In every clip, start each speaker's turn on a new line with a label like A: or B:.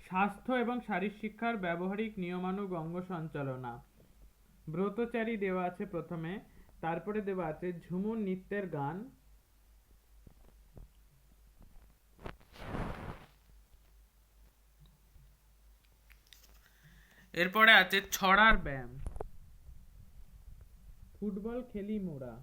A: স্বাস্থ্য এবং শারীর শিক্ষার ব্যবহারিক নিয়মানুগ অঙ্গ সঞ্চালনা। ব্রতচারী দেওয়া আছে প্রথমে, তারপরে দেওয়া আছে ঝুমুর নৃত্যের গান, এরপরে আছে ছড়ার ব্যায়াম। ফুটবল খেলি মোরা,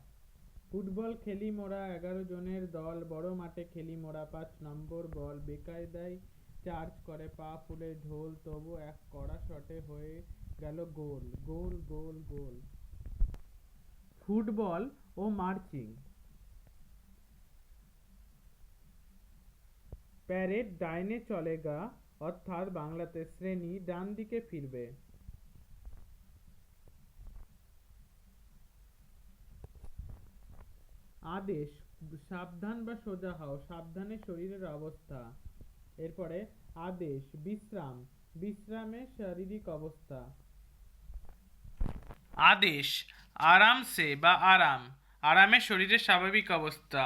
A: ফুটবল খেলি মোরা 11 জনের দল, বড় মাঠে খেলি মোরা, 5 নম্বর বল, বেকায়দায় চার্জ করে পা ফুলে ঢোল, তবু এক কড়া শটে হয়ে গেল গোল, গোল গোল গোল। ফুটবল ও মার্চিং। প্যারেড ডাইনে চলেগা, অর্থাৎ বাংলাতে শ্রেণী ডান দিকে ফিরবে। আদেশ সাবধান বা সোজা হও, সাবধানে শরীরের অবস্থা। এরপরে আদেশ বিশ্রাম, বিশ্রামে শারীরিক অবস্থা। আদেশ আরামসে বা আরাম, আরামে শরীরের স্বাভাবিক অবস্থা।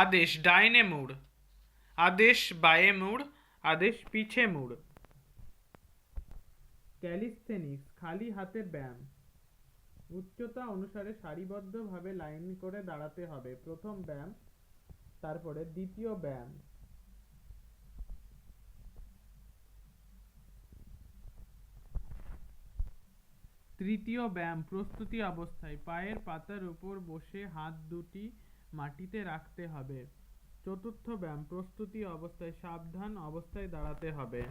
A: আদেশ ডাইনে মুড়, আদেশ বায়ে মুড়, আদেশ পিছে মুড়। ক্যালিস্থেনিক্স খালি হাতের ব্যায়াম। উচ্চতা অনুসারে সারিবদ্ধভাবে লাইন করে দাঁড়াতে হবে, প্রথম ব্যায়াম। তারপরে দ্বিতীয় ব্যায়াম। তৃতীয় ব্যায়াম প্রস্তুতি অবস্থায়, পায়ের পাতার উপর বসে হাত দুটি মাটিতে রাখতে হবে। চতুর্থ ব্যায়াম প্রস্তুতি অবস্থায়, সাবধান অবস্থায় দাঁড়াতে হবে।